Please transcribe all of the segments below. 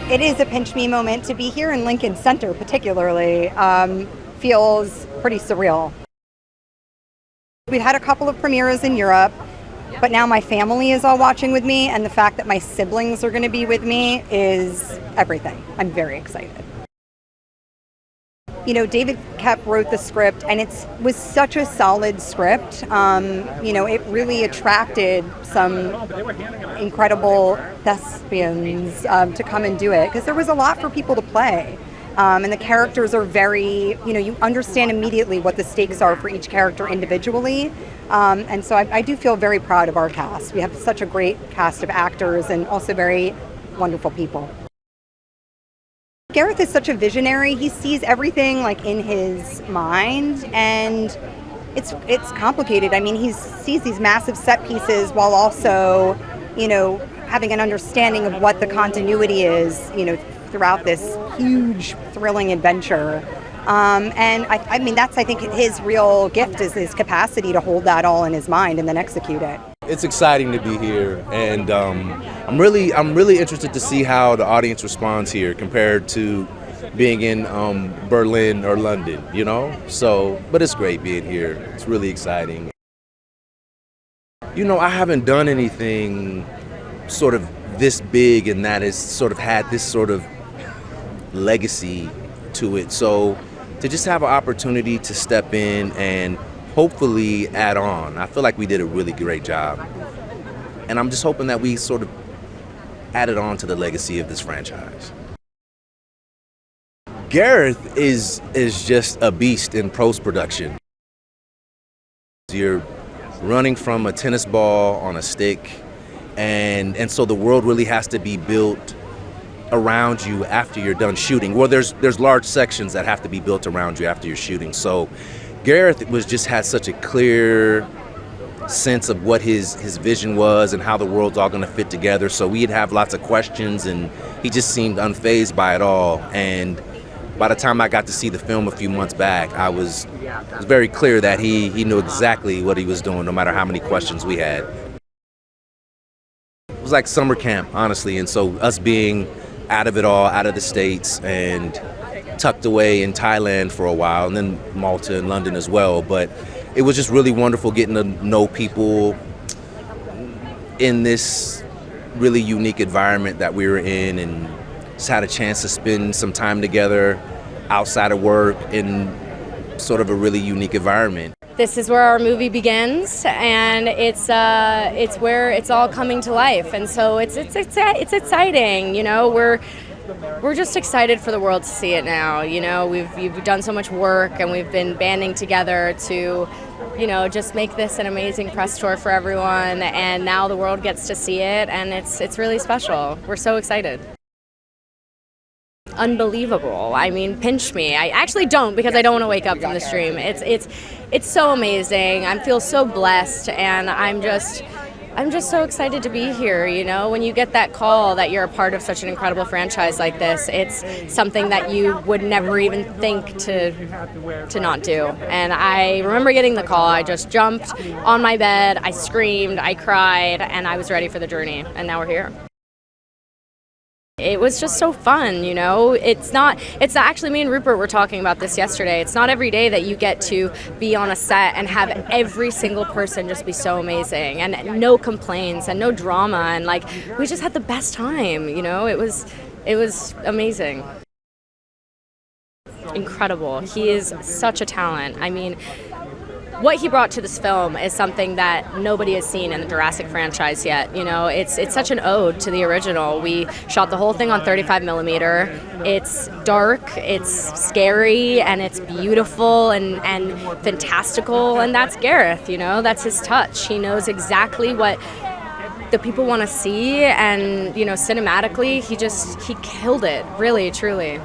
It is a pinch me moment to be here in Lincoln Center, particularly. Feels pretty surreal. We've had a couple of premieres in Europe, but now my family is all watching with me, and the fact that my siblings are going to be with me is everything. I'm very excited. You know, David Koepp wrote the script, and it was such a solid script. It really attracted some incredible thespians to come and do it, because there was a lot for people to play. And the characters are very, you understand immediately what the stakes are for each character individually. And so I do feel very proud of our cast. We have such a great cast of actors and also very wonderful people. Gareth is such a visionary. He sees everything like in his mind, and it's complicated. I mean, he sees these massive set pieces while also, having an understanding of what the continuity is, throughout this huge, thrilling adventure. And I mean, that's, I think, his real gift is his capacity to hold that all in his mind and then execute it. It's exciting to be here, and I'm really interested to see how the audience responds here compared to being in Berlin or London, So, but it's great being here. It's really exciting. I haven't done anything sort of this big and that has sort of had this sort of legacy to it. So to just have an opportunity to step in and hopefully add on, I feel like we did a really great job. And I'm just hoping that we sort of added on to the legacy of this franchise. Gareth is just a beast in post-production. You're running from a tennis ball on a stick, and so the world really has to be built around you after you're done shooting. Well, there's large sections that have to be built around you after you're shooting. So Gareth had such a clear sense of what his vision was and how the world's all going to fit together. So we'd have lots of questions, and he just seemed unfazed by it all. And by the time I got to see the film a few months back, it was very clear that he knew exactly what he was doing, no matter how many questions we had. It was like summer camp, honestly. And so us being out of it all, out of the States, and tucked away in Thailand for a while, and then Malta and London as well. But it was just really wonderful getting to know people in this really unique environment that we were in, and just had a chance to spend some time together outside of work in sort of a really unique environment. This is where our movie begins, and it's where it's all coming to life, and so it's exciting. We're just excited for the world to see it now. We've done so much work, and we've been banding together to, just make this an amazing press tour for everyone, and now the world gets to see it, and it's really special. We're so excited. Unbelievable. I mean, pinch me. I actually don't, because I don't want to wake up from this dream. It's so amazing. I feel so blessed, and I'm just so excited to be here. When you get that call that you're a part of such an incredible franchise like this, it's something that you would never even think to not do. And I remember getting the call. I just jumped on my bed, I screamed, I cried, and I was ready for the journey, and now we're here. It was just so fun, It's actually, me and Rupert were talking about this yesterday. It's not every day that you get to be on a set and have every single person just be so amazing, and no complaints and no drama, and we just had the best time, It was amazing. Incredible. He is such a talent. I mean, what he brought to this film is something that nobody has seen in the Jurassic franchise yet. It's such an ode to the original. We shot the whole thing on 35 millimeter. It's dark, it's scary, and it's beautiful and fantastical, and that's Gareth, that's his touch. He knows exactly what the people want to see, and, cinematically, he killed it, really, truly.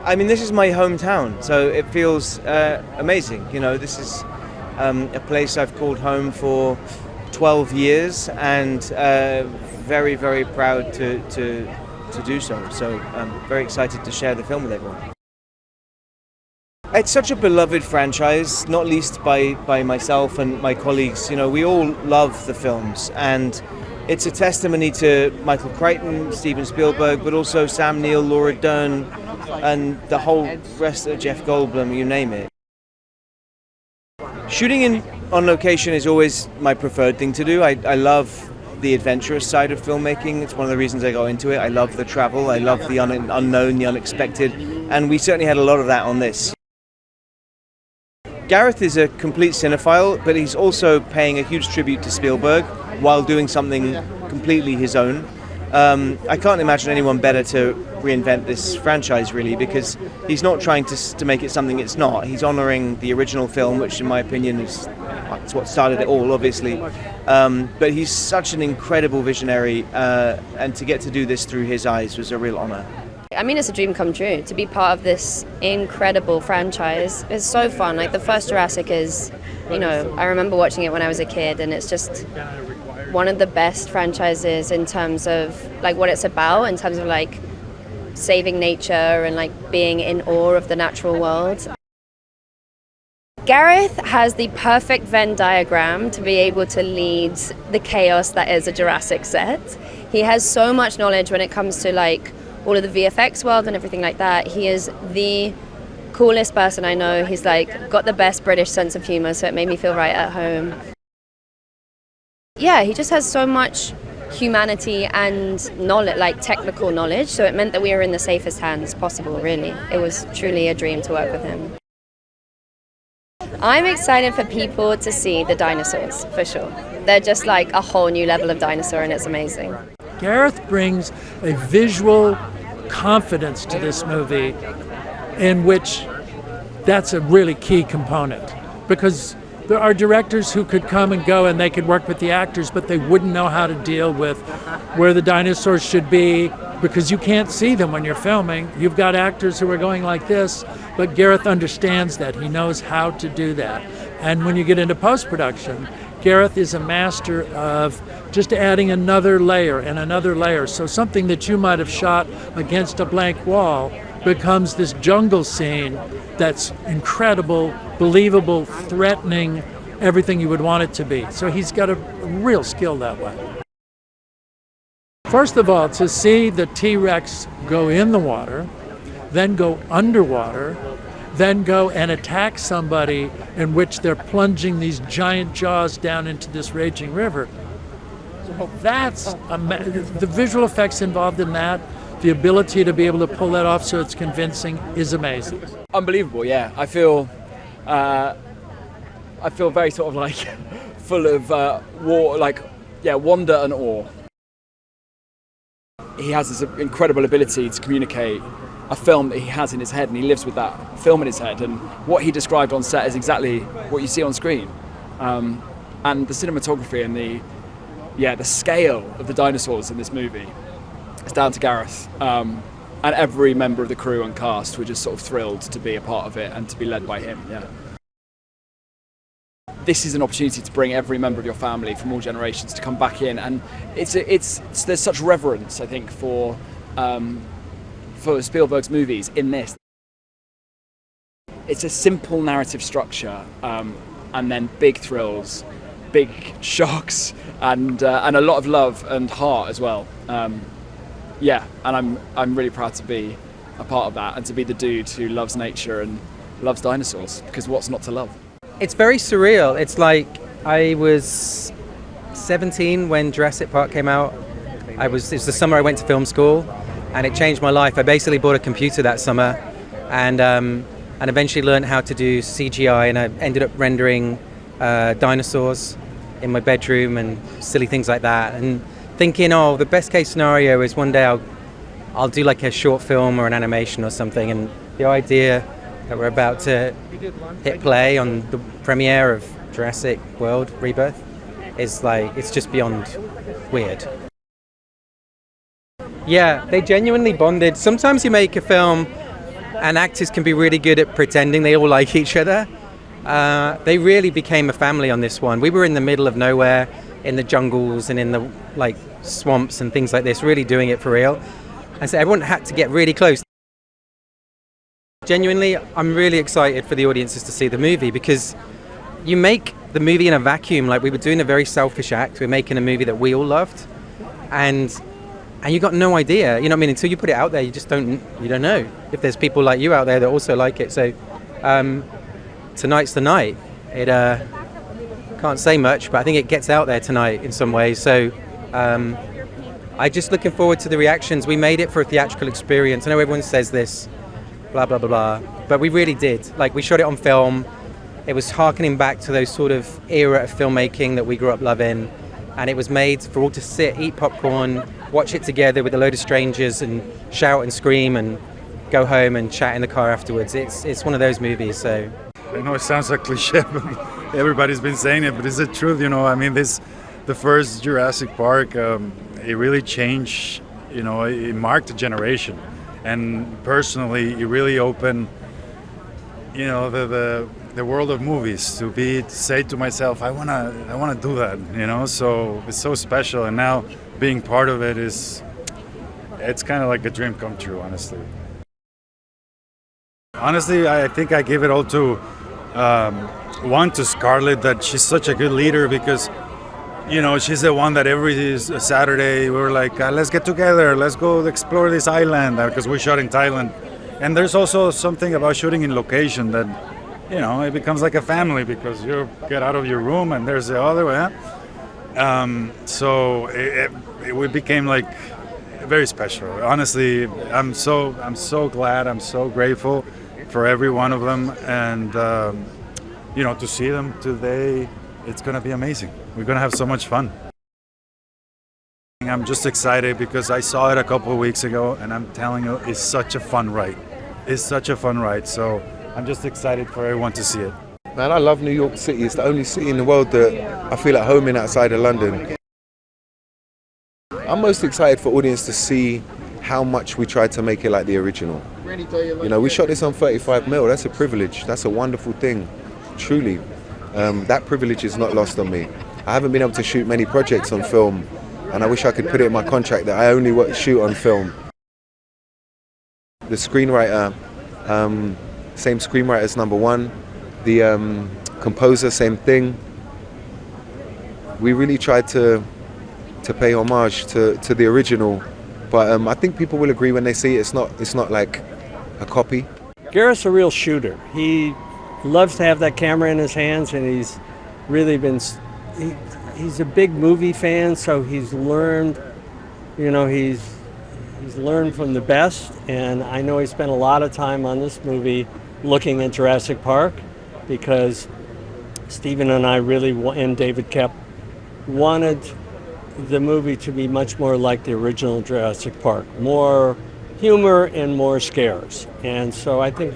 I mean, this is my hometown, so it feels amazing. This is a place I've called home for 12 years, and very, very proud to do so. So I'm very excited to share the film with everyone. It's such a beloved franchise, not least by myself and my colleagues. You know, we all love the films, and it's a testimony to Michael Crichton, Steven Spielberg, but also Sam Neill, Laura Dern, and the whole rest of Jeff Goldblum, you name it. Shooting on location is always my preferred thing to do. I love the adventurous side of filmmaking. It's one of the reasons I got into it. I love the travel, I love the unknown, the unexpected, and we certainly had a lot of that on this. Gareth is a complete cinephile, but he's also paying a huge tribute to Spielberg while doing something completely his own. I can't imagine anyone better to reinvent this franchise, really, because he's not trying to make it something it's not. He's honouring the original film, which in my opinion is what started it all, obviously. But he's such an incredible visionary, and to get to do this through his eyes was a real honour. I mean, it's a dream come true. To be part of this incredible franchise is so fun. Like, the first Jurassic is, you know, I remember watching it when I was a kid, and it's just one of the best franchises in terms of, like, what it's about, in terms of, like, saving nature and, like, being in awe of the natural world. Gareth has the perfect Venn diagram to be able to lead the chaos that is a Jurassic set. He has so much knowledge when it comes to, like, all of the VFX world and everything like that. He is the coolest person I know. He's, like, got the best British sense of humor, so it made me feel right at home. Yeah, he just has so much humanity and knowledge, like technical knowledge, so it meant that we were in the safest hands possible, really. It was truly a dream to work with him. I'm excited for people to see the dinosaurs, for sure. They're just like a whole new level of dinosaur, and it's amazing. Gareth brings a visual confidence to this movie in which that's a really key component, because there are directors who could come and go and they could work with the actors, but they wouldn't know how to deal with where the dinosaurs should be, because you can't see them when you're filming. You've got actors who are going like this, but Gareth understands that. He knows how to do that. And when you get into post-production, Gareth is a master of just adding another layer and another layer. So something that you might have shot against a blank wall becomes this jungle scene that's incredible, believable, threatening, everything you would want it to be. So he's got a real skill that way. First of all, to see the T-Rex go in the water, then go underwater, then go and attack somebody in which they're plunging these giant jaws down into this raging river. That's the visual effects involved in that, the ability to be able to pull that off so it's convincing is amazing. Unbelievable, yeah. I feel very sort of like full of wonder and awe. He has this incredible ability to communicate a film that he has in his head, and he lives with that film in his head, and what he described on set is exactly what you see on screen. And the cinematography and the scale of the dinosaurs in this movie is down to Gareth. And every member of the crew and cast were just sort of thrilled to be a part of it and to be led by him. Yeah. This is an opportunity to bring every member of your family from all generations to come back in, and there's such reverence, I think, for Spielberg's movies in this. It's a simple narrative structure, and then big thrills, big shocks, and a lot of love and heart as well. And I'm really proud to be a part of that and to be the dude who loves nature and loves dinosaurs, because what's not to love? It's very surreal. It's like I was 17 when Jurassic Park came out. It was the summer I went to film school, and it changed my life. I basically bought a computer that summer, and eventually learned how to do CGI, and I ended up rendering dinosaurs in my bedroom and silly things like that, and thinking, oh, the best case scenario is one day I'll do like a short film or an animation or something. And the idea that we're about to hit play on the premiere of Jurassic World Rebirth is like, it's just beyond weird. Yeah, they genuinely bonded. Sometimes you make a film and actors can be really good at pretending they all like each other. They really became a family on this one. We were in the middle of nowhere, in the jungles and in the like swamps and things like this, really doing it for real. And so everyone had to get really close. Genuinely, I'm really excited for the audiences to see the movie because you make the movie in a vacuum. Like, we were doing a very selfish act. We're making a movie that we all loved, and you got no idea. You know what I mean? Until you put it out there, you don't know if there's people like you out there that also like it. So tonight's the night. It can't say much, but I think it gets out there tonight in some ways. So I'm just looking forward to the reactions. We made it for a theatrical experience. I know everyone says this, blah, blah, blah, blah, but we really did. Like, we shot it on film. It was harkening back to those sort of era of filmmaking that we grew up loving. And it was made for all to sit, eat popcorn, watch it together with a load of strangers and shout and scream and go home and chat in the car afterwards. It's one of those movies, so. I know it sounds like cliche, but everybody's been saying it, but it's the truth, you know. I mean, the first Jurassic Park, it really changed, you know, it marked a generation. And personally, it really opened, you know, the world of movies to say to myself, I wanna do that, you know. So it's so special, and now being part of it it's kind of like a dream come true, honestly. Honestly, I think I give it all to one, to Scarlett, that she's such a good leader, because you know, she's the one that every Saturday we're like, let's get together, let's go explore this island, because we shot in Thailand. And there's also something about shooting in location that, you know, it becomes like a family, because you get out of your room and there's the other way. So it became like very special. Honestly, I'm so glad, I'm so grateful for every one of them, and you know, to see them today, it's gonna be amazing. We're gonna have so much fun. I'm just excited because I saw it a couple of weeks ago, and I'm telling you, it's such a fun ride. It's such a fun ride, so I'm just excited for everyone to see it. Man, I love New York City. It's the only city in the world that I feel at home in outside of London. I'm most excited for audience to see how much we tried to make it like the original. You know, we shot this on 35mm. That's a privilege. That's a wonderful thing, truly. That privilege is not lost on me. I haven't been able to shoot many projects on film, and I wish I could put it in my contract that I only shoot on film. The screenwriter, same screenwriter as number one. The composer, same thing. We really tried to pay homage to the original, but I think people will agree when they see it. It's not like a copy. Gareth's a real shooter. He loves to have that camera in his hands, and he's really been. He's a big movie fan, so he's learned. You know, he's learned from the best, and I know he spent a lot of time on this movie looking at Jurassic Park, because Stephen and I really, and David Kep, wanted the movie to be much more like the original Jurassic Park, more humor and more scares. And so I think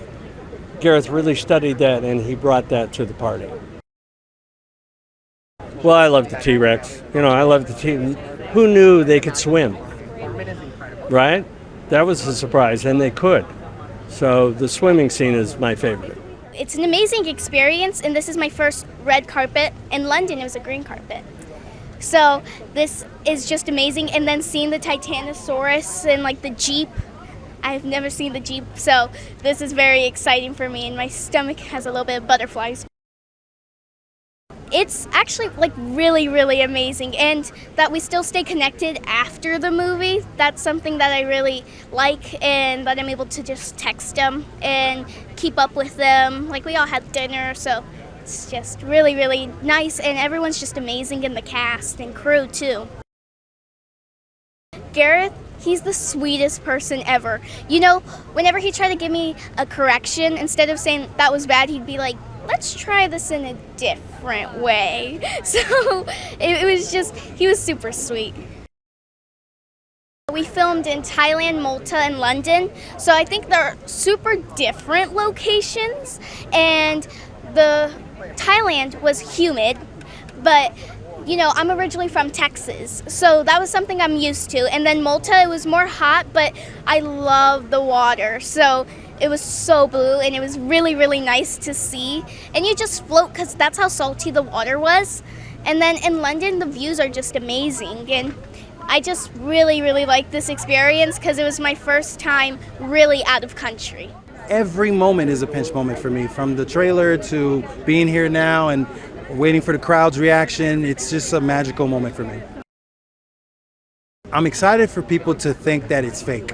Gareth really studied that, and he brought that to the party. Well, I love the T-Rex. You know, I love the Who knew they could swim? Right? That was a surprise, and they could. So the swimming scene is my favorite. It's an amazing experience, and this is my first red carpet. In London, it was a green carpet. So this is just amazing. And then seeing the Titanosaurus and like the Jeep. I've never seen the Jeep, so this is very exciting for me, and my stomach has a little bit of butterflies. It's actually like really, really amazing, and that we still stay connected after the movie. That's something that I really like, and that I'm able to just text them and keep up with them. Like, we all had dinner, so it's just really, really nice, and everyone's just amazing in the cast and crew too. Gareth, he's the sweetest person ever. You know, whenever he tried to give me a correction, instead of saying that was bad, he'd be like, let's try this in a different way. So it was just, he was super sweet. We filmed in Thailand, Malta, and London. So I think they're super different locations. And the Thailand was humid, but you know, I'm originally from Texas, so that was something I'm used to. And then Malta, it was more hot, but I love the water. So it was so blue, and it was really, really nice to see. And you just float, because that's how salty the water was. And then in London, the views are just amazing. And I just really, really liked this experience, because it was my first time really out of country. every moment is a pinch moment for me, from the trailer to being here now and waiting for the crowd's reaction. It's just a magical moment for me. I'm excited for people to think that it's fake,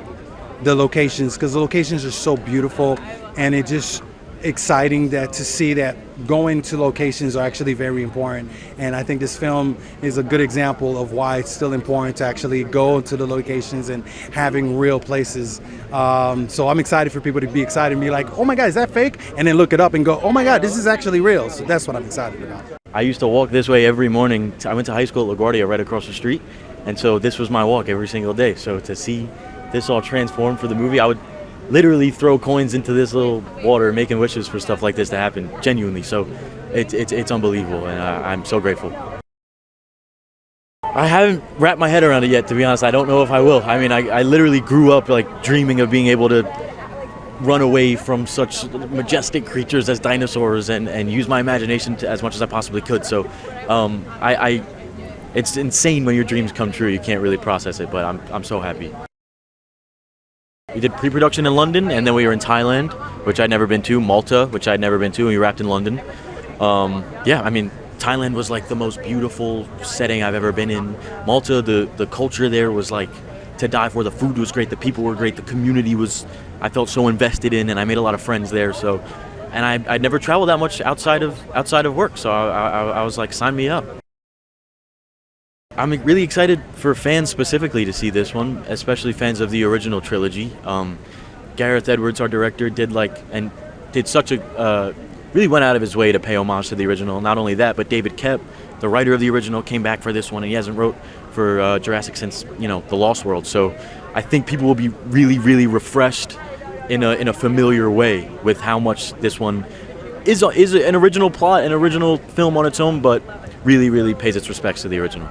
the locations, because the locations are so beautiful, and it just exciting that to see that going to locations are actually very important. And I think this film is a good example of why it's still important to actually go to the locations and having real places. So I'm excited for people to be excited and be like, oh my God, is that fake? And then look it up and go, oh my God, this is actually real. So that's what I'm excited about. I used to walk this way every morning. I went to high school at LaGuardia right across the street. And so this was my walk every single day. So to see this all transformed for the movie, I would literally throw coins into this little water, making wishes for stuff like this to happen, genuinely. So it's unbelievable, and I'm so grateful. I haven't wrapped my head around it yet, to be honest. I don't know if I will. I mean, I literally grew up like dreaming of being able to run away from such majestic creatures as dinosaurs and use my imagination as much as I possibly could. So it's insane when your dreams come true. You can't really process it, but I'm so happy. We did pre-production in London, and then we were in Thailand, which I'd never been to, Malta, which I'd never been to, and we wrapped in London. Yeah, I mean, Thailand was like the most beautiful setting I've ever been in. Malta, the culture there was like to die for. The food was great, the people were great, the community was, I felt so invested in, and I made a lot of friends there. So, and I'd never traveled that much outside of work, so I was like, sign me up. I'm really excited for fans specifically to see this one, especially fans of the original trilogy. Gareth Edwards, our director, did such a really went out of his way to pay homage to the original. Not only that, but David Koepp, the writer of the original, came back for this one, and he hasn't wrote for Jurassic since The Lost World. So I think people will be really, really refreshed in a familiar way with how much this one is an original plot, an original film on its own, but really, really pays its respects to the original.